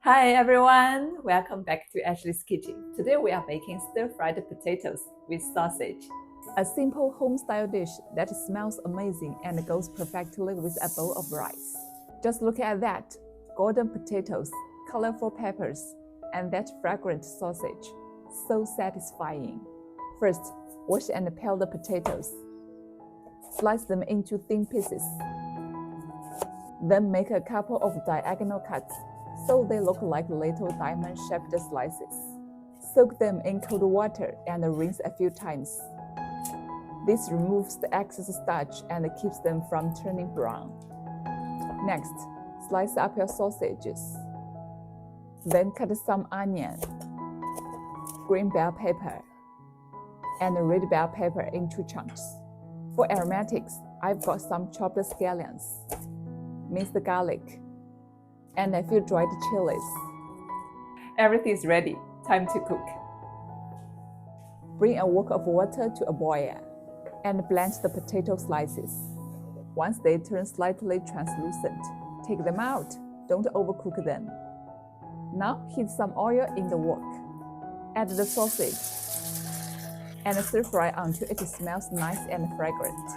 Hi everyone, welcome back to Ashley's Kitchen. Today we are making stir-fried potatoes with sausage. A simple home-style dish that smells amazing and goes perfectly with a bowl of rice. Just look at that, golden potatoes, colorful peppers, and that fragrant sausage. So satisfying. First, wash and peel the potatoes. Slice them into thin pieces. Then make a couple of diagonal cuts so they look like little diamond-shaped slices. Soak them in cold water and rinse a few times. This removes the excess starch and keeps them from turning brown. Next, slice up your sausages. Then cut some onion, green bell pepper, and red bell pepper into chunks. For aromatics, I've got some chopped scallions, minced garlic, and a few dried chilies. Everything is ready. Time to cook. Bring a wok of water to a boil and blanch the potato slices. Once they turn slightly translucent, take them out. Don't overcook them. Now heat some oil in the wok. Add the sausage and stir fry until it smells nice and fragrant.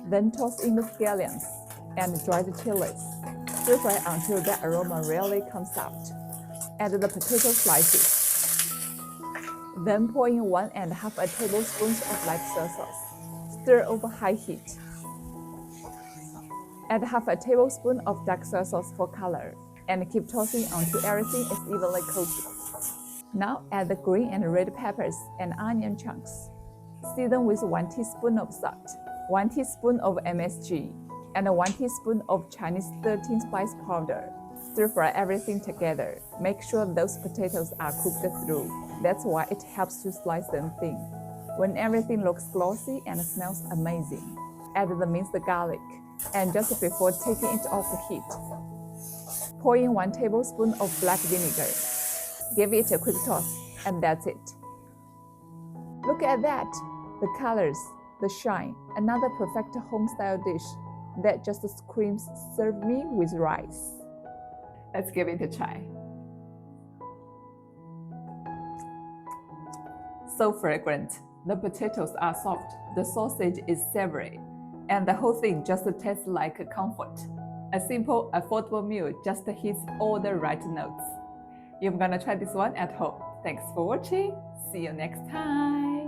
Then toss in the scallions and dried chilies. Stir fry until the aroma really comes out. Add the potato slices. Then pour in 1.5 tablespoons of light soy sauce. Stir over high heat. Add half a tablespoon of dark soy sauce for color and keep tossing until everything is evenly coated. Now add the green and red peppers and onion chunks. Season with 1 teaspoon of salt, 1 teaspoon of MSG, and 1 teaspoon of Chinese 13 spice powder. Stir fry everything together. Make sure those potatoes are cooked through. That's why it helps to slice them thin. When everything looks glossy and smells amazing, add the minced garlic. And just before taking it off the heat, pour in 1 tablespoon of black vinegar. Give it a quick toss, and that's it. Look at that! The colors, the shine, another perfect home-style dish that just screams, serve me with rice. Let's give it a try. So fragrant. The potatoes are soft, the sausage is savory, and the whole thing just tastes like a comfort. A simple, affordable meal just hits all the right notes. You're gonna try this one at home. Thanks for watching. See you next time.